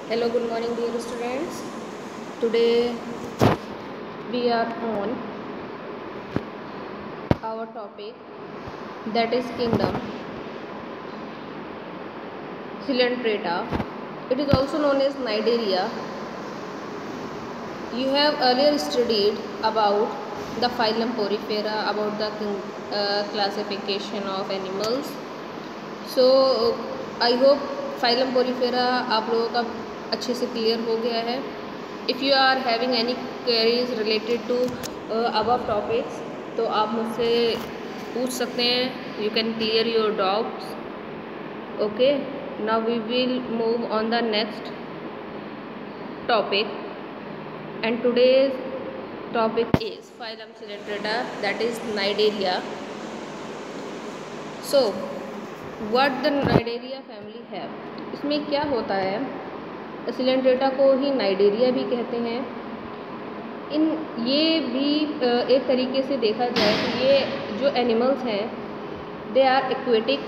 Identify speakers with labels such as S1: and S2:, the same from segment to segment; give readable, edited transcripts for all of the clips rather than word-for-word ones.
S1: Hello, good morning, dear students. Today we are on our topic, that is kingdom Coelenterata. It is also known as Cnidaria. You have earlier studied about the phylum Porifera, about the classification of animals. So I hope phylum Porifera आप लोगों का अच्छे से clear हो गया है. If you are having any queries related to above topics, तो आप मुझसे पूछ सकते हैं. You can clear your doubts. Okay, now we will move on the next topic, and today's topic is phylum Coelenterata, that is Cnidaria. So what the Cnidaria family have, इसमें क्या होता है, Coelenterata को ही Cnidaria भी कहते हैं. ये भी एक तरीके से देखा जाए तो ये जो एनिमल्स हैं दे आर एक्वेटिक,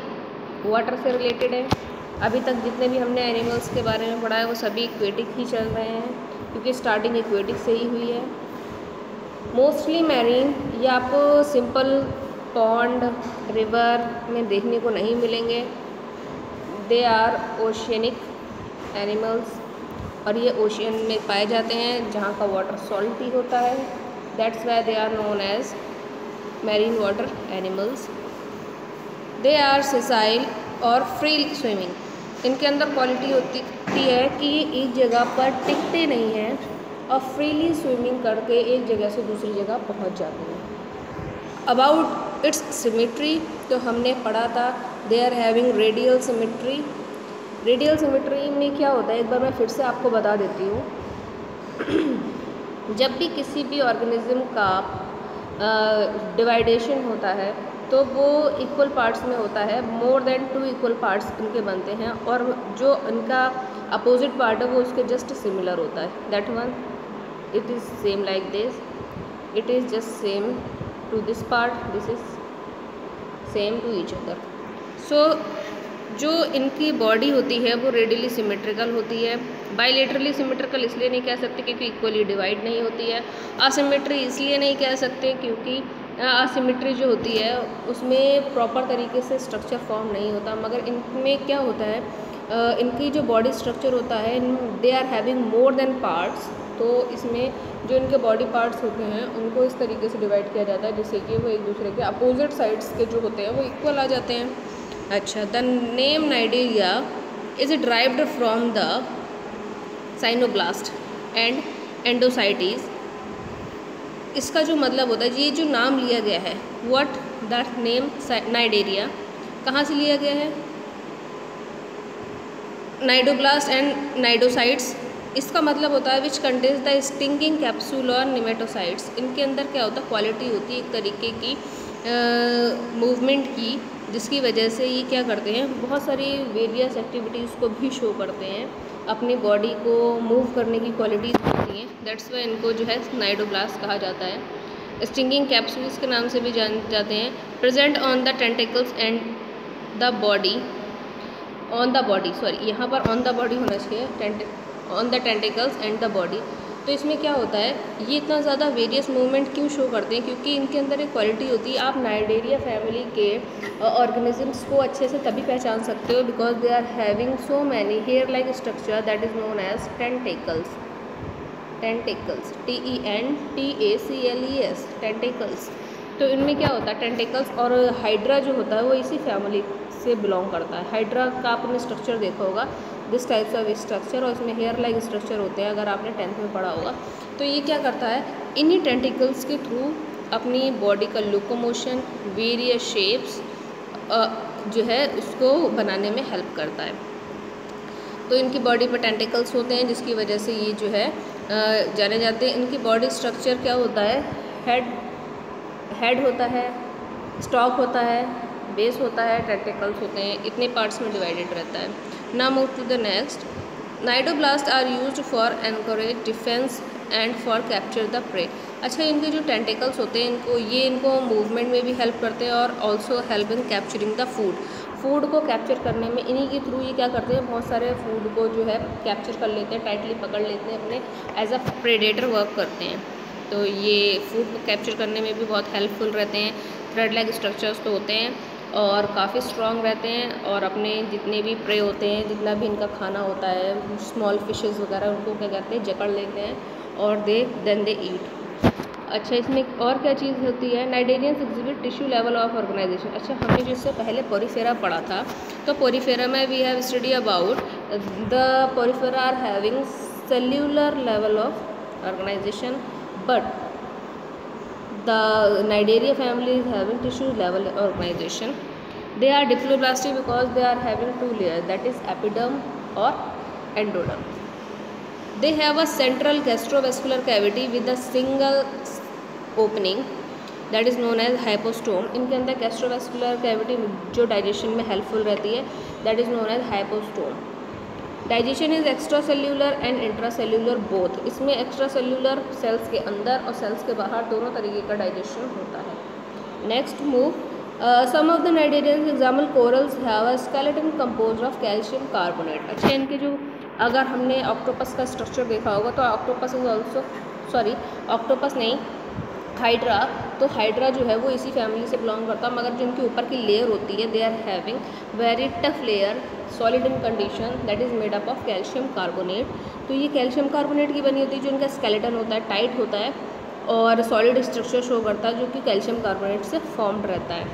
S1: वाटर से रिलेटेड है. अभी तक जितने भी हमने एनिमल्स के बारे में पढ़ा है वो सभी एक्वेटिक ही चल रहे हैं, क्योंकि स्टार्टिंग एक्वेटिक से ही हुई है. मोस्टली मैरीन, या आपको सिंपल पॉन्ड रिवर में देखने को नहीं मिलेंगे. दे आर ओशियनिक एनिमल्स, और ये ओशियन में पाए जाते हैं जहाँ का वाटर सॉल्टी होता है. That's why they are known as marine water animals. They are sessile और फ्री स्विमिंग. इनके अंदर क्वालिटी होती है कि ये एक जगह पर टिकते नहीं हैं और फ्रीली स्विमिंग करके एक जगह से दूसरी जगह पहुंच जाते हैं. अबाउट इट्स सिमेट्री तो हमने पढ़ा था, they are having radial symmetry. Radial symmetry में क्या होता है, एक बार मैं फिर से आपको बता देती हूँ. जब भी किसी भी ऑर्गेनिज्म का डिवाइडेशन होता है तो वो इक्वल पार्ट्स में होता है. मोर देन 2 इक्वल पार्ट्स इनके बनते हैं, और जो इनका अपोजिट पार्ट है वो उसके जस्ट सिमिलर होता है. That one it is same like this, it is just same to this part, this is same to each other. So जो इनकी बॉडी होती है वो रेडियली सिमेट्रिकल होती है. बाइलेटरली सिमेट्रिकल इसलिए नहीं कह सकते क्योंकि इक्वली डिवाइड नहीं होती है. असिमेट्री इसलिए नहीं कह सकते क्योंकि असिमेट्री जो होती है उसमें प्रॉपर तरीके से स्ट्रक्चर फॉर्म नहीं होता. मगर इनमें क्या होता है, इनकी जो बॉडी स्ट्रक्चर होता है, they are having more than parts. तो इसमें जो इनके बॉडी पार्ट्स होते हैं उनको इस तरीके से डिवाइड किया जाता है जिससे कि वो एक दूसरे के अपोजिट साइड्स के जो होते हैं वो इक्वल आ जाते हैं. अच्छा, the name Cnidaria is derived from the cnidoblast and endocytes. इसका जो मतलब होता है, ये जो नाम लिया गया है, व्हाट दैट नेम नाइडेरिया कहाँ से लिया गया है, नाइडोब्लास्ट एंड नाइडोसाइट्स. इसका मतलब होता है which contains the stinging capsule और निमेटोसाइट्स. इनके अंदर क्या होता है, क्वालिटी होती है एक तरीके की मूवमेंट की, जिसकी वजह से ये क्या करते हैं, बहुत सारी वेरियस एक्टिविटीज़ को भी शो करते हैं. अपनी बॉडी को मूव करने की क्वालिटीज़ होती हैं. दैट्स वाई इनको जो है नाइडोब्लास्ट कहा जाता है. स्टिंगिंग कैप्सूल्स के नाम से भी जान जाते हैं. Present on the tentacles and the body, on the body, sorry यहाँ पर ऑन द बॉडी होना चाहिए, on the tentacles and the body. तो इसमें क्या होता है, ये इतना ज़्यादा वेरियस मूवमेंट क्यों शो करते हैं, क्योंकि इनके अंदर एक क्वालिटी होती है. आप नाइडेरिया फैमिली के ऑर्गेनिजम्स को अच्छे से तभी पहचान सकते हो because they are having so many hair like structure that is known as tentacles. Tentacles, TENTACLES, tentacles. तो इनमें क्या होता है, टेंटिकल्स. और हाइड्रा जो होता है वो इसी फैमिली से बिलोंग करता है. हाइड्रा का आपने स्ट्रक्चर देखा होगा, दिस टाइप्स ऑफ स्ट्रक्चर, और इसमें हेयर लाइक स्ट्रक्चर होते हैं, अगर आपने 10th में पढ़ा होगा. तो ये क्या करता है, इन्हीं टेंटिकल्स के थ्रू अपनी बॉडी का लोकोमोशन, वेरियस शेप्स जो है उसको बनाने में हेल्प करता है. तो इनकी बॉडी पर टेंटिकल्स होते हैं जिसकी वजह से ये जो है जाने जाते हैं. इनकी बॉडी स्ट्रक्चर क्या होता है, हेड होता है, स्टॉक होता है, बेस होता है, टेंटिकल्स होते हैं. इतने पार्ट्स में डिवाइडेड रहता है. Now move to the next. Cnidoblast are used for anchorage, defence and for capture the prey. अच्छा, इनके जो टेंटिकल्स होते हैं इनको मूवमेंट में भी हेल्प करते हैं और also help in capturing the food. Food को कैप्चर करने में इन्हीं के थ्रू ये क्या करते हैं, बहुत सारे फूड को जो है कैप्चर कर लेते हैं, टाइटली पकड़ लेते हैं, अपने एज अ प्रेडेटर वर्क करते हैं। तो ये फूड को कैप्चर करने में भी बहुत हेल्पफुल रहते हैं। थ्रेड लाइक स्ट्रक्चर्स तो होते हैं और काफ़ी स्ट्रॉन्ग रहते हैं, और अपने जितने भी प्रे होते हैं, जितना भी इनका खाना होता है, स्मॉल फिशेस वगैरह, उनको क्या करते हैं, जकड़ लेते हैं और देन दे ईट। अच्छा, इसमें और क्या चीज़ होती है, cnidarians exhibit tissue level of organisation. अच्छा, हमने जो इससे पहले पोरीफेरा पढ़ा था, तो पोरीफेरा में we have study about the porifera are having cellular level of organisation, but the Cnidaria family is having tissue level organization. They are diploblastic because they are having two layers, that is epiderm or endoderm. They have a central gastrovascular cavity with a single opening, that is known as hypostome. इनके अंदर gastrovascular cavity जो digestion में helpful रहती है, that is known as hypostome. Digestion is extra cellular and intra cellular both. इसमें extra cellular sales के अंदर और सेल्स के बाहर दोनों तरीके का डाइजेशन होता है। Next move, some of the cnidarians example corals have a skeleton composed of calcium carbonate. अच्छा, इनके जो अगर हमने ऑक्टोपस का स्ट्रक्चर देखा होगा तो ऑक्टोपस इज ऑल्सो ऑक्टोपस नहीं, हाइड्रा। तो हाइड्रा जो है वो इसी फैमिली से बिलोंग करता है, मगर जो इनके ऊपर की लेयर होती है, they are having very tough layer solid in condition, that is made up of calcium carbonate. तो ये कैल्शियम कार्बोनेट की बनी होती है, जो इनका स्केलेटन होता है टाइट होता है और सॉलिड स्ट्रक्चर शो करता है, जो कि कैल्शियम कार्बोनेट से फॉर्म्ड रहता है।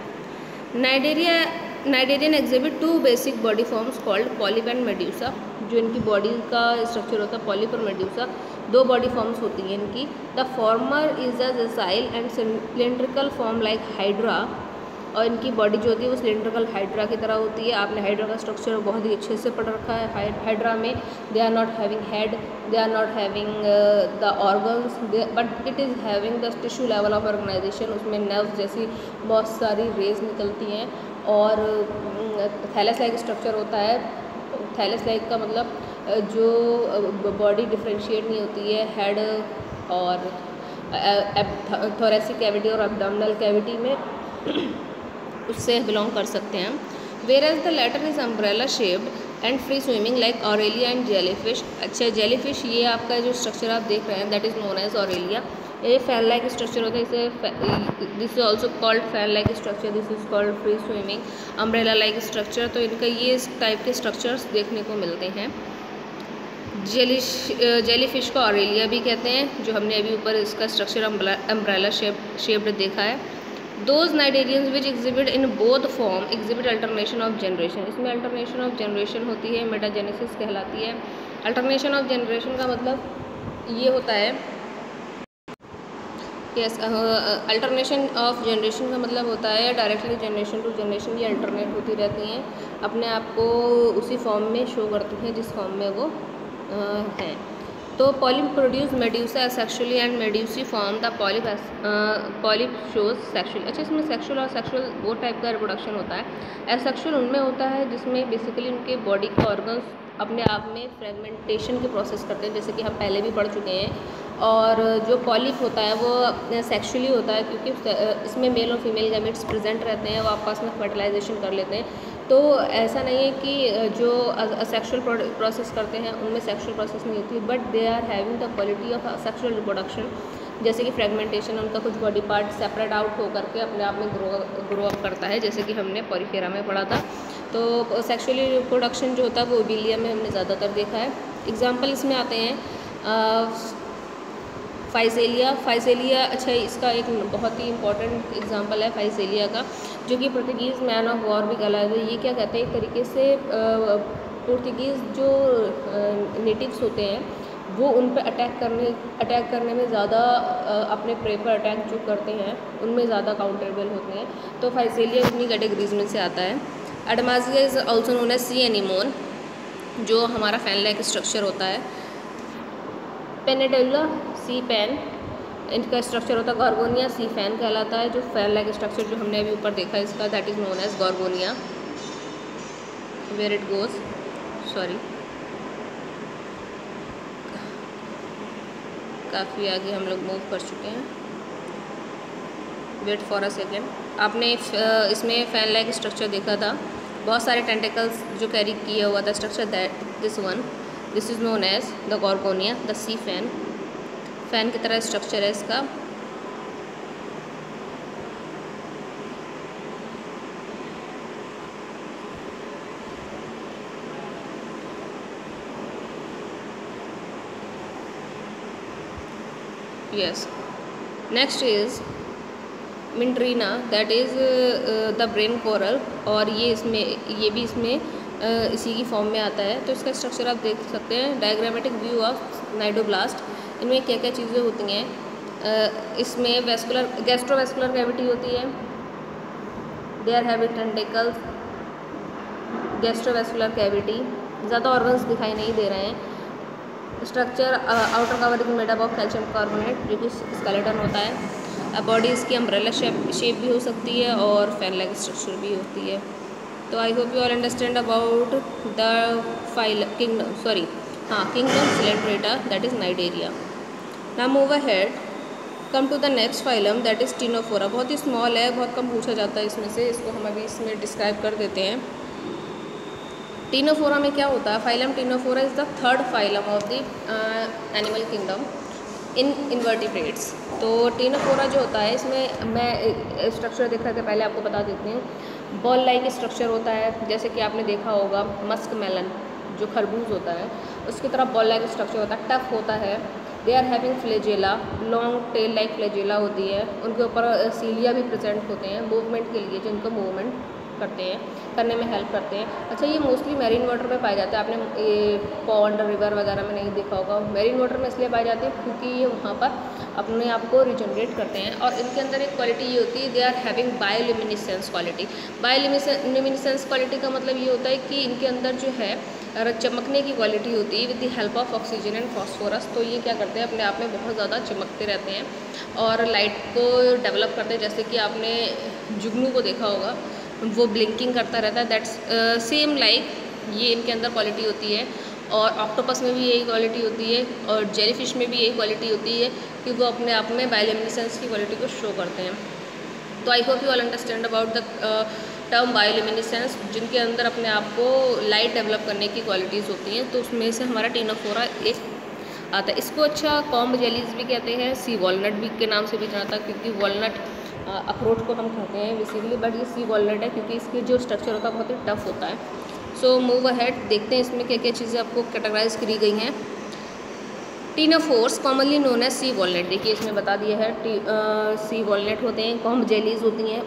S1: Cnidarian exhibit two basic body forms called polyp and medusa. जो इनकी बॉडी का स्ट्रक्चर होता है पॉलिप और मेड्यूसा, दो बॉडी फॉर्म्स होती हैं इनकी। The former is a sessile and cylindrical form like hydra, और इनकी बॉडी जो होती है वो सिलेंड्रिकल हाइड्रा की तरह होती है। आपने हाइड्रा का स्ट्रक्चर बहुत ही अच्छे से पढ़ रखा है। हाइड्रा में they are not having head, they are not having the organs, but it is having the tissue level of organisation. उसमें नर्व्स जैसी बहुत सारी रेज निकलती हैं, और थैलस लाइक स्ट्रक्चर होता है। थैलस लाइक का मतलब जो बॉडी डिफ्रेंशिएट नहीं होती है हेड और थोरेसिक कैविटी और एब्डोमिनल कैविटी में, उससे बिलोंग कर सकते हैं। Whereas the latter is umbrella shaped and free swimming like Aurelia and jellyfish. अच्छा, जेलीफिश ये आपका जो स्ट्रक्चर आप देख रहे हैं that is known as Aurelia. ये फैन लाइक स्ट्रक्चर होता है, इसे this is also called fan like structure, this is called free swimming, umbrella like structure. तो इनका ये इस टाइप के स्ट्रक्चर्स देखने को मिलते हैं। जेलीफिश को ऑरेलिया भी कहते हैं, जो हमने अभी ऊपर इसका स्ट्रक्चर अम्ब्रेला शेप्ड देखा है। Those cnidarians which exhibit in both form exhibit alternation of generation. इसमें अल्टरनेशन ऑफ जनरेशन होती है, मेटाजेनेसिस कहलाती है। अल्टरनेशन ऑफ जनरेशन का मतलब ये होता है, यस, अल्टरनेशन ऑफ जनरेशन का मतलब होता है डायरेक्टली जनरेशन टू जनरेशन ये अल्टरनेट होती रहती हैं, अपने आप को उसी फॉर्म में शो करती हैं जिस फॉर्म में वो हैं। तो polyp produce medusa asexually and medusae form the polyp shows sexually. अच्छा, इसमें सेक्सुअल और सेक्सुअल वो टाइप का रिप्रोडक्शन होता है। एसेक्सुअल उनमें होता है जिसमें बेसिकली उनके बॉडी के ऑर्गन्स अपने आप में फ्रेगमेंटेशन के प्रोसेस करते हैं, जैसे कि हम पहले भी पढ़ चुके हैं। और जो पॉलिप होता है वो सेक्सुअली होता है, क्योंकि इसमें मेल और फीमेल गैमेट्स प्रेजेंट रहते हैं, वो आपस में फर्टिलाइजेशन कर लेते हैं। तो ऐसा नहीं है कि जो सेक्सुअल प्रोसेस करते हैं उनमें सेक्सुअल प्रोसेस नहीं होती, but they are having the quality of sexual reproduction, जैसे कि फ्रेगमेंटेशन, उनका कुछ बॉडी पार्ट सेपरेट आउट होकर के अपने आप में ग्रो अप करता है, जैसे कि हमने पोरीफेरा में पढ़ा था। तो सेक्सुअली रिप्रोडक्शन जो होता है वो ओविलिया में हमने ज़्यादातर देखा है। एग्जाम्पल इसमें आते हैं फाइसेलिया। अच्छा, इसका एक बहुत ही इंपॉर्टेंट एग्जांपल है फाइसेलिया का, जो कि पुर्तगीज़ मैन ऑफ वॉर भी कहलाता है। ये क्या कहते हैं, एक तरीके से पुर्तगीज़ जो नेटिव्स होते हैं वो उन पर अटैक करने में ज़्यादा अपने प्रे पर अटैक जो करते हैं उनमें ज़्यादा काउंटेबल होते हैं। तो फाइसेलिया उन्हीं कैटेगरीज में से आता है। Adamsia is also known as sea anemone, जो हमारा फैन लाइक स्ट्रक्चर होता है। पेनेडुला सी पैन, इनका स्ट्रक्चर होता है। गॉर्गोनिया सी फैन कहलाता है, जो फैन लाइक स्ट्रक्चर जो हमने अभी ऊपर देखा है इसका, that is known as Gorgonia. Where it goes, sorry, काफ़ी आगे हम लोग मूव कर चुके हैं, वेट फॉर अ सेकेंड। आपने इसमें फैन लाइक स्ट्रक्चर देखा था बहुत सारे टेंटिकल्स जो कैरी किया हुआ था structure, that this is known as the Gorgonia, the sea fan. Fan की तरह स्ट्रक्चर है इसका। Yes, next is Meandrina, that is the brain coral, और ये भी इसमें इसी की फॉर्म में आता है। तो इसका स्ट्रक्चर आप देख सकते हैं, डायग्रामेटिक व्यू ऑफ नाइडोब्लास्ट। इनमें क्या क्या चीज़ें होती हैं, इसमें गैस्ट्रोवेस्कुलर कैविटी होती है, they are having tentacles, gastrovascular cavity, ज़्यादा ऑर्गन्स दिखाई नहीं दे रहे हैं। Structure outer covering made up of calcium carbonate, जो कि स्केलेटन होता है। बॉडी इसकी अम्ब्रेला शेप भी हो सकती है और फैन लाइक स्ट्रक्चर भी होती है। तो I hope you all understand about the kingdom Coelenterata, that is Cnidaria. Now move ahead, come to the next phylum, that is Ctenophora. बहुत ही स्मॉल है, बहुत कम पूछा जाता है इसमें से, इसको हम अभी इसमें डिस्क्राइब कर देते हैं। टिनोफोरा में क्या होता है? Phylum Ctenophora is the third phylum of the animal kingdom in invertebrates. तो टिनोफोरा जो होता है, इसमें मैं स्ट्रक्चर देखा था पहले, आपको बता देती हूँ। बॉल लाइक स्ट्रक्चर होता है, जैसे कि आपने देखा होगा मस्क मेलन जो खरबूज होता है उसकी तरह बॉल लाइक स्ट्रक्चर होता है, टफ होता है। They are having flagella, long tail like flagella होती है, उनके ऊपर सीलिया भी प्रेजेंट होते हैं मूवमेंट के लिए, जिनको मूवमेंट करने में हेल्प करते हैं। अच्छा, ये मोस्टली मैरीन वाटर में पाए जाते हैं, आपने ये पॉन्ड रिवर वगैरह में नहीं देखा होगा। मैरीन वाटर में इसलिए पाए जाते हैं क्योंकि ये वहाँ पर अपने आप को रिजनरेट करते हैं। और इनके अंदर एक क्वालिटी ये होती है, they are having bioluminescence quality. Bioluminescence quality का मतलब ये होता है कि इनके अंदर जो है चमकने की क्वालिटी होती है with the help of oxygen and phosphorus. तो ये क्या करते हैं, अपने आप में बहुत ज़्यादा चमकते रहते हैं और लाइट को डेवलप करते हैं। जैसे कि आपने जुगनू को देखा होगा, वो ब्लिंकिंग करता रहता है, दैट्स सेम लाइक ये इनके अंदर क्वालिटी होती है। और ऑक्टोपस में भी यही क्वालिटी होती है और जेलीफिश में भी यही क्वालिटी होती है कि वो अपने आप में बायोल्यूमिनेसेंस की क्वालिटी को शो करते हैं। तो I hope you all understand about the term bioluminescence, जिनके अंदर अपने आप को लाइट डेवलप करने की क्वालिटीज़ होती हैं। तो उसमें से हमारा टिनोफोरा एक आता है। इसको अच्छा कॉम्ब जेलीज भी कहते हैं, सी वॉलनट भी के नाम से भी जाना था, क्योंकि वॉलनट अखरोट को हम कहते हैं बेसिकली, बट ये सी वॉलनट है क्योंकि इसकी जो स्ट्रक्चर होता है बहुत ही टफ होता है। सो मूव अहेड, देखते हैं इसमें क्या क्या चीज़ें आपको कैटेगराइज करी गई हैं। टिनोफोर्स कॉमनली नोन है सी वॉलनट, देखिए इसमें बता दिया है सी वॉलनट होते हैं। कॉम्ब जेलीज होती हैं।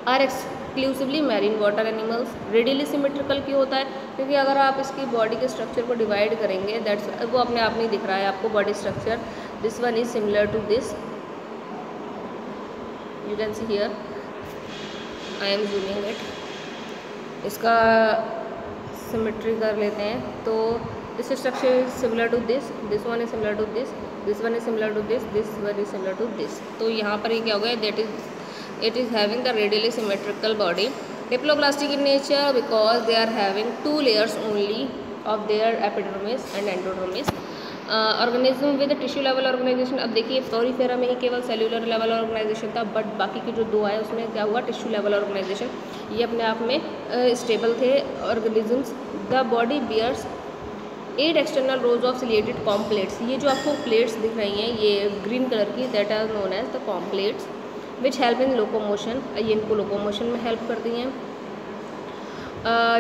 S1: Are exclusively marine water animals. Radially symmetrical क्यों होता है? क्योंकि अगर आप इसकी बॉडी के स्ट्रक्चर को डिवाइड करेंगे, दैट्स वो अपने आप नहीं दिख रहा है आपको body structure. This one is similar to this, you can see here, I am zooming it. इसका सिमेट्री कर लेते हैं। तो this structure is similar to this one is similar to this one is similar to this one is similar to this. तो यहाँ पर ये क्या हो गया, that is it is having the radially symmetrical body. Diploblastic in nature because they are having 2 layers only of their epidermis and endodermis. Organism with tissue level organisation. अब देखिए Porifera में ही केवल सेल्यूलर लेवल ऑर्गेनाइजेशन था, but बाकी के जो 2 आए उसमें क्या हुआ, टिश्यू लेवल ऑर्गेनाइजेशन। ये अपने आप में स्टेबल थे organisms. The body bears 8 external rows of ciliated comb plates. ये जो आपको प्लेट्स दिख रही हैं ये ग्रीन कलर की, that are known as the comb plates which help in locomotion. ये इनको लोकोमोशन में हेल्प करती हैं।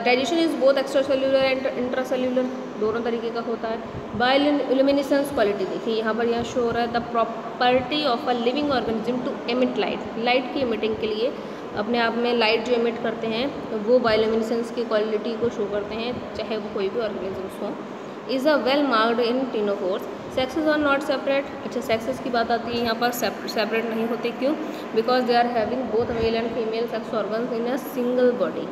S1: Digestion is both extracellular and intracellular, दोनों तरीके का होता है। बायोल्यूमिनेसेंस क्वालिटी देखिए यहाँ पर यह शो हो रहा है, the property of a living organism to emit light. Light की एमिटिंग के लिए अपने आप में लाइट जो एमिट करते हैं वो बायोल्यूमिनेसेंस की क्वालिटी को शो करते हैं, चाहे वो कोई भी ऑर्गेनिजम्स हों। Is a well marked in ctenophores. Sexes are not separate. अच्छा, सेक्सेस की बात आती है यहाँ पर, सेपरेट नहीं होते, क्यों? Because they are having both male and female sex organs in a single body.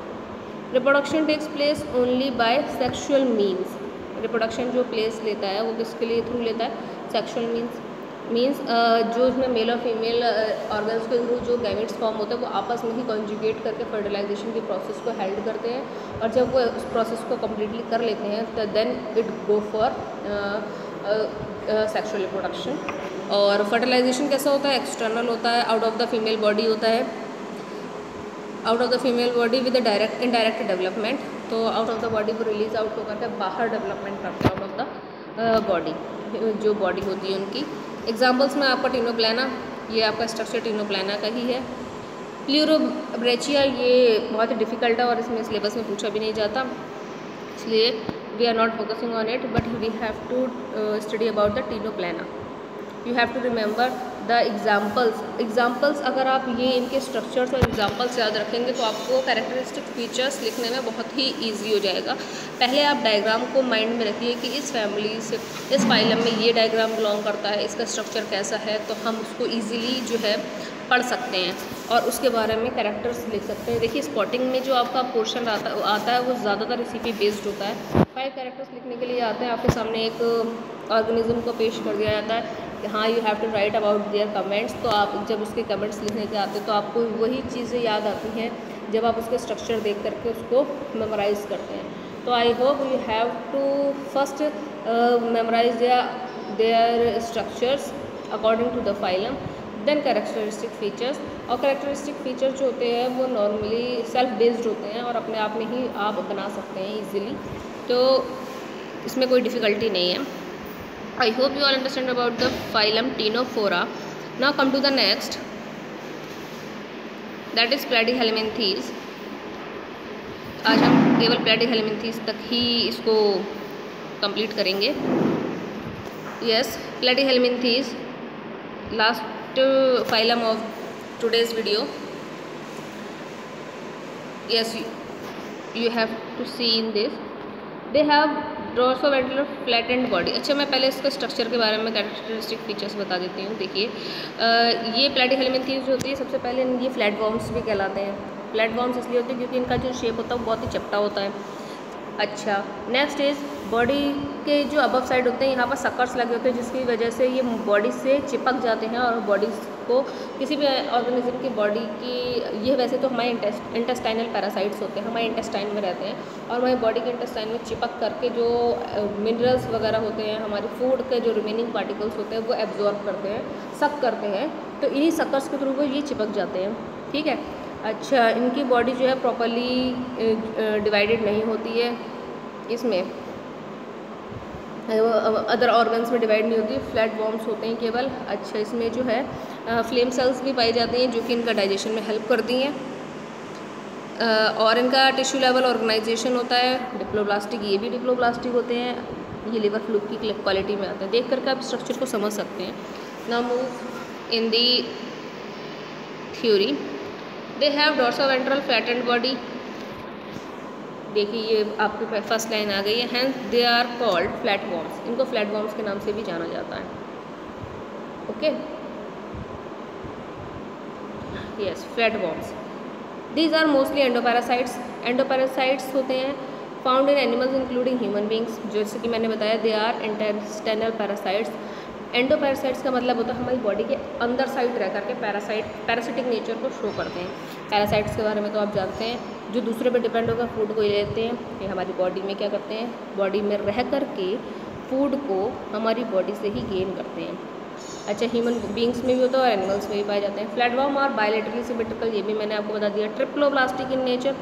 S1: Reproduction takes place only by sexual means. Reproduction जो प्लेस लेता है वो किसके लिए थ्रू लेता है? सेक्शुअल मीन्स जो इसमें मेल और फीमेल ऑर्गन्स के थ्रू जो गैमेट्स फॉर्म होते हैं वो आपस में ही कॉन्जुगेट करके फर्टिलाइजेशन के प्रोसेस को हेल्ड करते हैं। और जब वो उस प्रोसेस को कम्प्लीटली कर लेते हैं तो then it go for sexual reproduction. और फर्टिलाइजेशन कैसा होता है? एक्सटर्नल होता है, out of the female body होता है। Out of the female body with direct indirect development, तो आउट ऑफ द बॉडी को रिलीज आउट होकर के बाहर डेवलपमेंट करते हैं आउट ऑफ द बॉडी, जो बॉडी होती है उनकी। एग्जाम्पल्स में आपका टीनोप्लाना, ये आपका स्ट्रक्चर टीनोप्लाना का ही है। प्ल्यूरोब्रेचिया, ये बहुत ही डिफिकल्ट है और इसमें सिलेबस में पूछा भी नहीं जाता, इसलिए we are not focusing on it, but we have to study about the Ctenoplana. You have to remember the examples अगर आप ये इनके स्ट्रक्चर्स और एग्जाम्पल्स याद रखेंगे तो आपको कैरेक्टरिस्टिक फीचर्स लिखने में बहुत ही ईजी हो जाएगा। पहले आप डायग्राम को माइंड में रखिए कि इस फैमिली से, इस फाइलम में ये डायग्राम बिलोंग करता है, इसका स्ट्रक्चर कैसा है, तो हम उसको ईजिली जो है पढ़ सकते हैं और उसके बारे में कैरेक्टर्स लिख सकते हैं। देखिए स्पॉटिंग में जो आपका पोर्शन आता है वो ज़्यादातर इसी पे बेस्ड होता है। 5 कैरेक्टर्स लिखने के लिए आते हैं, आपके सामने एक ऑर्गेनिज्म को पेश कर दिया जाता है कि हाँ you have to write about their comments, तो आप जब उसके कमेंट्स लिखने के आते हैं तो आपको वही चीज़ें याद आती हैं जब आप उसके स्ट्रक्चर देख करके उसको मेमोराइज करते हैं। तो I hope you have to first memorise their structures according to the phylum, then characteristic features. और कैरेक्टरिस्टिक फीचर्स जो होते हैं वो नॉर्मली सेल्फ बेस्ड होते हैं और अपने आप में ही आप बना सकते हैं ईजिली, तो इसमें कोई डिफ़िकल्टी नहीं है। I hope you all understand about the phylum Ctenophora. Now come to the next, that is Platyhelminthes. आज हम केवल प्लेटिहेल्मिन्थीज तक ही इसको कंप्लीट करेंगे। Yes, Platyhelminthes last phylum of today's video. Yes, you have to see in this, they have dorsoventral flattened body। अच्छा, मैं पहले इसके स्ट्रक्चर के बारे में कैरेक्टरिस्टिक फीचर्स बता देती हूँ। देखिए ये प्लेटिहेल्मिन्थीज जो होती है, सबसे पहले ये फ्लैट वॉर्म्स भी कहलाते हैं। फ्लैट वॉर्म्स इसलिए होती है क्योंकि इनका जो शेप होता है वो बहुत ही चपटा होता है। अच्छा, नेक्स्ट इज बॉडी के जो अबव साइड होते हैं यहाँ पर सकर्स लगे होते हैं, जिसकी वजह से ये बॉडी से चिपक जाते हैं और बॉडी को किसी भी ऑर्गेनिज्म की बॉडी की, ये वैसे तो हमारे इंटेस्टाइनल पैरासाइट्स होते हैं, हमारे इंटेस्टाइन में रहते हैं और हमारी बॉडी के इंटेस्टाइन में चिपक करके जो मिनरल्स वगैरह होते हैं, हमारे फूड के जो रिमेनिंग पार्टिकल्स होते हैं वो एब्जॉर्ब करते हैं, सक करते हैं, तो इन्हीं सकर्स के थ्रू वो ये चिपक जाते हैं। ठीक है। अच्छा, इनकी बॉडी जो है प्रॉपरली डिवाइडेड नहीं होती है, इसमें अदर ऑर्गन्स में डिवाइड नहीं होती, फ्लैट वॉर्म्स होते हैं केवल। अच्छा, इसमें जो है फ्लेम सेल्स भी पाई जाती हैं जो कि इनका डाइजेशन में हेल्प करती हैं, और इनका टिश्यू लेवल ऑर्गेनाइजेशन होता है। डिप्लोब्लास्टिक, ये भी डिप्लोब्लास्टिक होते हैं, ये लिवर फ्लूक की क्वालिटी में आते हैं। देख करके आप स्ट्रक्चर को समझ सकते हैं। Now move in the theory. They have dorsoventral flattened body. देखिए ये आपके फर्स्ट लाइन आ गई है, hence they are called flat worms. इनको फ्लैट वॉर्म्स के नाम से भी जाना जाता है। Okay, yes, flat worms. These are mostly endoparasites. Endoparasites होते हैं found in animals including human beings, जैसे कि मैंने बताया they are intestinal parasites. Endoparasites का मतलब होता है हमारी बॉडी के अंदर साइड रह करके पैरासिटिक नेचर को शो करते हैं। पैरासाइट्स के बारे में तो आप जानते हैं, जो दूसरे पे डिपेंड होकर फूड को ले लेते हैं। ये हमारी बॉडी में क्या करते हैं, बॉडी में रह करके फूड को हमारी बॉडी से ही गेन करते हैं। अच्छा, ह्यूमन बींग्स में भी होता है और एनिमल्स में भी पाए जाते हैं। फ्लैटवर्म और बायलेटरली सिमेट्रिकल, ये भी मैंने आपको बता दिया। Triploblastic in nature,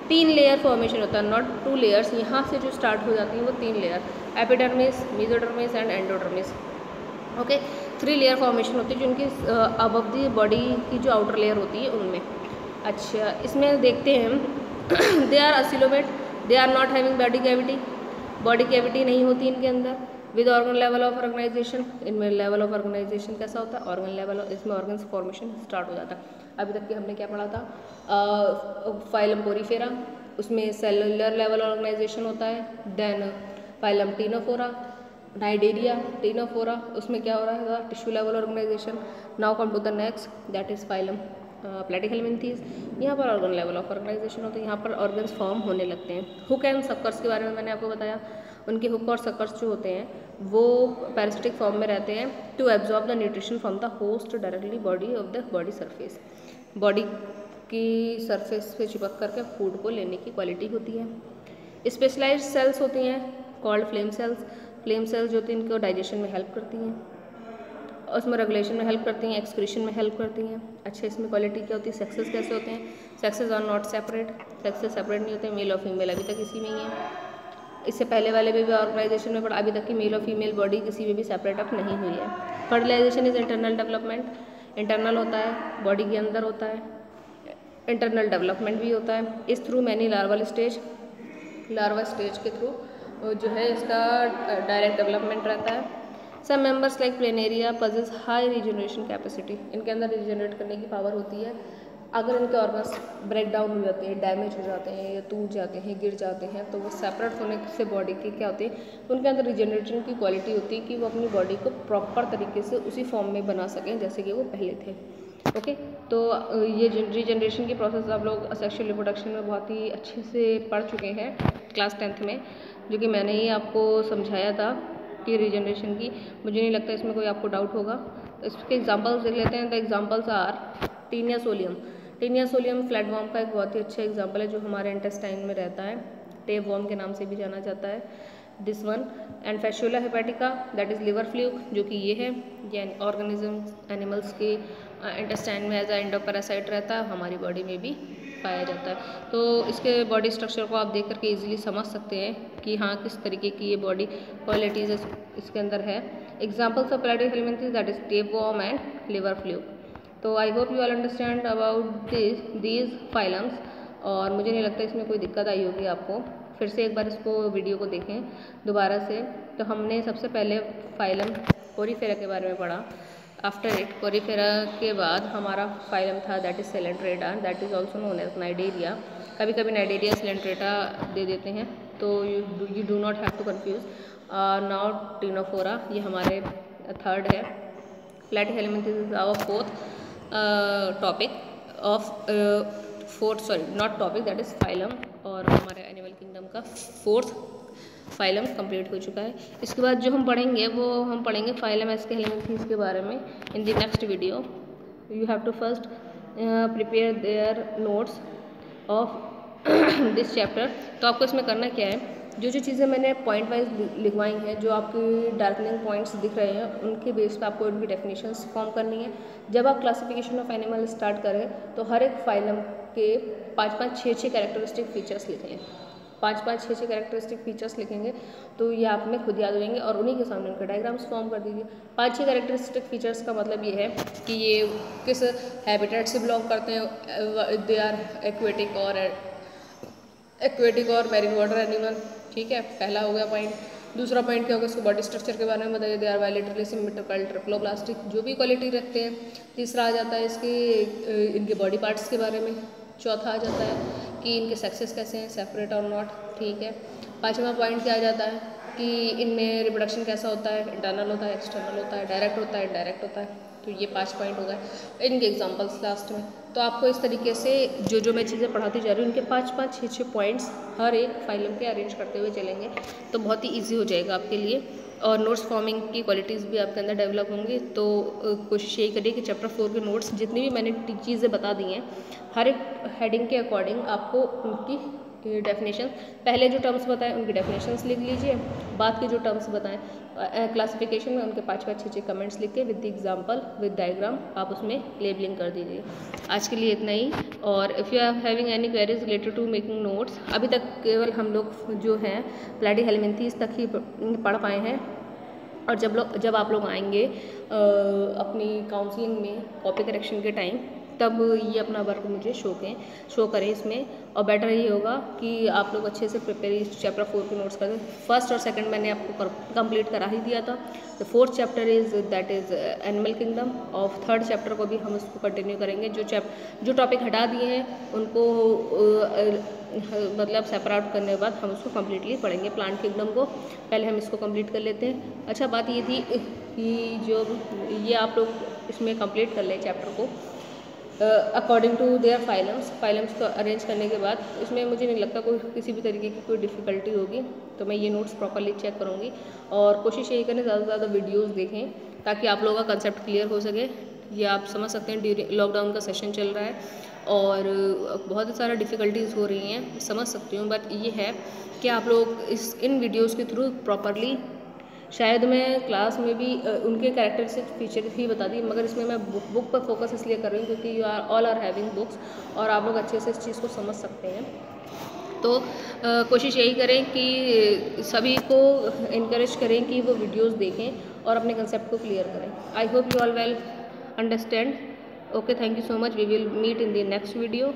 S1: 3 layer formation होता है, नॉट 2 लेयर्स। यहाँ से जो स्टार्ट हो जाती हैं वो 3 layer, epidermis, mesodermis and endodermis. Okay, 3 layer formation होती है जो उनकी अबव दी बॉडी की जो आउटर लेयर होती है उनमें। अच्छा, इसमें देखते हैं they are acoelomate, they are not having body cavity. Body cavity नहीं होती इनके अंदर। With organ level of organisation, इनमें लेवल ऑफ ऑर्गेनाइजेशन कैसा होता है, ऑर्गन लेवल, इसमें ऑर्गन्स फॉर्मेशन स्टार्ट हो जाता है। अभी तक कि हमने क्या पढ़ा था, फाइलम पोरीफेरा, उसमें सेलुलर लेवल ऑर्गेनाइजेशन होता है। Then phylum Ctenophora, Cnidaria, Ctenophora, उसमें क्या हो रहा है, tissue level organisation. Now come to the next, that is phylum Platyhelminthes. यहाँ पर ऑर्गन लेवल ऑफ ऑर्गेनाइजेशन होता है, यहाँ पर ऑर्गन्स फॉर्म होने लगते हैं। हुक एंड सक्कर्स के बारे में मैंने आपको बताया, उनके हुक और सक्कर्स जो होते हैं वो पैरासिटिक फॉर्म में रहते हैं to absorb the nutrition from the host directly body of the body surface. Body की सरफेस पे चिपक करके फूड को लेने की क्वालिटी होती है। स्पेशलाइज्ड सेल्स होती हैं called flame cells. Flame cells जो होती हैं इनको डाइजेशन में हेल्प करती हैं। उसमें रेगुलेशन में हेल्प करती हैं, एक्सक्रीशन में हेल्प करती हैं। अच्छा, इसमें क्वालिटी क्या होती है, सेक्सेस कैसे होते हैं, sexes are not separate, sexes separate नहीं होते, मेल और फीमेल अभी तक इसी में ही है। इससे पहले वाले भी ऑर्गेनाइजेशन में पढ़ा, अभी तक की मेल और फीमेल बॉडी किसी में भी सेपरेट अप नहीं हुई है। Fertilisation is internal development, internal होता है, बॉडी के अंदर होता है, इंटरनल डेवलपमेंट भी होता है। इस through many larval stage, larva stage के थ्रू जो है इसका डायरेक्ट डेवलपमेंट रहता है। सब members like planaria possess high regeneration capacity, इनके अंदर रीजनरेट करने की पावर होती है। अगर इनके ऑर्गन्स ब्रेक डाउन हो जाते हैं, डैमेज हो जाते हैं या टूट जाते हैं, गिर जाते हैं, तो वो सेपरेट होने से बॉडी के क्या होते हैं, उनके अंदर रीजनरेशन की क्वालिटी होती है कि वो अपनी बॉडी को प्रॉपर तरीके से उसी फॉर्म में बना सकें जैसे कि वो पहले थे। ओके, तो ये रीजनरेशन की प्रोसेस आप लोग सेक्सुअल रिप्रोडक्शन में बहुत ही अच्छे से पढ़ चुके हैं क्लास 10th में, जो कि मैंने ही आपको समझाया था कि रीजनरेशन की। मुझे नहीं लगता इसमें कोई आपको डाउट होगा। इसके एग्जांपल्स देख लेते हैं। The examples are Taenia solium, Taenia solium flat worm का एक बहुत ही अच्छा एग्जांपल है जो हमारे इंटेस्टाइन में रहता है, टेप वॉर्म के नाम से भी जाना जाता है this one. And Fasciola hepatica that is liver fluke, जो कि ये है, ये ऑर्गेनिज्म एनिमल्स के इंटेस्टाइन में एज अ एंडोपैरासाइट रहता है, हमारी बॉडी में भी पाया जाता है। तो इसके बॉडी स्ट्रक्चर को आप देख करके इजीली समझ सकते हैं कि हाँ किस तरीके की ये बॉडी क्वालिटीज इसके अंदर है। Examples of Platyhelminthes that is tape worm and liver fluke. तो I hope you all understand about these phylums, और मुझे नहीं लगता इसमें कोई दिक्कत आई होगी आपको। फिर से एक बार इसको वीडियो को देखें दोबारा से। तो हमने सबसे पहले फाइलम पोरीफेरा के बारे में पढ़ा। आफ्टर इट पोरीफेरा के बाद हमारा फाइलम था that is Coelenterata, that is also known as Cnidaria. कभी कभी नाइडेरिया सेलेंट्रेटा दे देते हैं, तो you do not have to confuse. Now Ctenophora, ये हमारे थर्ड है। Platyhelminthes is our fourth topic of not topic that is phylum, और हमारे एनिमल किंगडम का फोर्थ फाइलम कंप्लीट हो चुका है। इसके बाद जो हम पढ़ेंगे वो हम पढ़ेंगे फाइलम एस्केलेंथीज के बारे में in the next video. You have to first prepare their notes of this chapter. तो आपको इसमें करना क्या है, जो जो चीज़ें मैंने पॉइंट वाइज लिखवाई हैं, जो आपकी डार्कनिंग पॉइंट्स दिख रहे हैं, उनके बेस पर आपको उनकी डेफिनेशंस फॉर्म करनी है। जब आप क्लासिफिकेशन ऑफ एनिमल स्टार्ट करें तो हर एक फाइलम के 5-5, 6-6 कैरेक्टरिस्टिक फीचर्स लिखें। 5-5, 6-6 कैरेक्टरिस्टिक फीचर्स लिखेंगे तो ये आप में खुद याद रहेंगे, और उन्हीं के सामने उनके डायग्राम्स फॉर्म कर दीजिए। 5-6 कैरेक्टरिस्टिक फीचर्स का मतलब ये है कि ये किस हैबिटेट से बिलोंग करते हैं, दे आर एक्वेटिक और मैरीन वाटर एनिमल। ठीक है, पहला हो गया पॉइंट। दूसरा पॉइंट क्या होगा, इसको बॉडी स्ट्रक्चर के बारे में बताइए, they are bilaterally symmetrical triploblastic, जो भी क्वालिटी रखते हैं। तीसरा आ जाता है इसके इनके बॉडी पार्ट्स के बारे में। चौथा आ जाता है कि इनके सेक्सेस कैसे हैं, सेपरेट और नॉट। ठीक है, पाँचवा पॉइंट क्या आ जाता है कि इनमें रिप्रोडक्शन कैसा होता है, इंटरनल होता है, एक्सटर्नल होता है, डायरेक्ट होता है, इनडायरेक्ट होता है। तो ये 5 पॉइंट हो गए। इनके एग्जांपल्स लास्ट में। तो आपको इस तरीके से जो मैं चीज़ें पढ़ाती जा रही हूँ, उनके 5-5, 6-6 पॉइंट्स हर एक फाइलम के अरेंज करते हुए चलेंगे, तो बहुत ही ईजी हो जाएगा आपके लिए, और नोट्स फॉर्मिंग की क्वालिटीज़ भी आपके अंदर डेवलप होंगी। तो कोशिश यही करिए कि चैप्टर 4 के नोट्स जितनी भी मैंने चीज़ें बता दी हैं, हर एक हेडिंग के अकॉर्डिंग आपको उनकी डेफिनेशन, पहले जो टर्म्स बताएं उनकी डेफिनेशंस लिख लीजिए, बाद के जो टर्म्स बताएं क्लासिफिकेशन में उनके 5-5, 6-6 कमेंट्स लिख के with the example with diagram आप उसमें लेबलिंग कर दीजिए। आज के लिए इतना ही, और if you are having any queries related to making notes, अभी तक केवल हम लोग जो हैं प्लाटी हेलमिंथीज तक ही पढ़ पाए हैं, और जब आप लोग आएंगे अपनी काउंसलिंग में कॉपी करेक्शन के टाइम, तब ये अपना वर्क मुझे शो करें इसमें, और बेटर ये होगा कि आप लोग अच्छे से प्रिपेयर इस चैप्टर 4 के नोट्स करें। फर्स्ट और सेकंड मैंने आपको कंप्लीट करा ही दिया था। The fourth chapter is that is animal kingdom, और थर्ड चैप्टर को भी हम उसको कंटिन्यू करेंगे। जो टॉपिक हटा दिए हैं उनको मतलब सेपरेट करने के बाद हम उसको कम्प्लीटली पढ़ेंगे। प्लांट किंगडम को पहले हम इसको कंप्लीट कर लेते हैं। अच्छा, बात ये थी कि जो ये आप लोग इसमें कंप्लीट कर लें चैप्टर को अकॉर्डिंग टू देयर फाइलम्स को अरेंज करने के बाद, इसमें मुझे नहीं लगता किसी भी तरीके की कोई डिफ़िकल्टी होगी। तो मैं ये नोट्स प्रॉपर्ली चेक करूँगी, और कोशिश यही करें ज़्यादा से ज़्यादा वीडियोस देखें ताकि आप लोगों का कंसेप्ट क्लियर हो सके। ये आप समझ सकते हैं ड्यूरिंग लॉकडाउन का सेशन चल रहा है और बहुत सारा डिफ़िकल्टीज़ हो रही हैं, समझ सकती हूँ, बट ये है कि आप लोग इन वीडियोज़ के थ्रू प्रॉपरली शायद मैं क्लास में भी उनके कैरेक्टरिस्टिक फीचर ही बता दी, मगर इसमें मैं बुक पर फोकस इसलिए कर रही हूँ क्योंकि you are all are having books और आप लोग अच्छे से इस चीज़ को समझ सकते हैं। तो कोशिश यही करें कि सभी को इनकरेज करें कि वो वीडियोस देखें और अपने कंसेप्ट को क्लियर करें। I hope you all well understand. Okay, thank you so much. We will meet in the next video.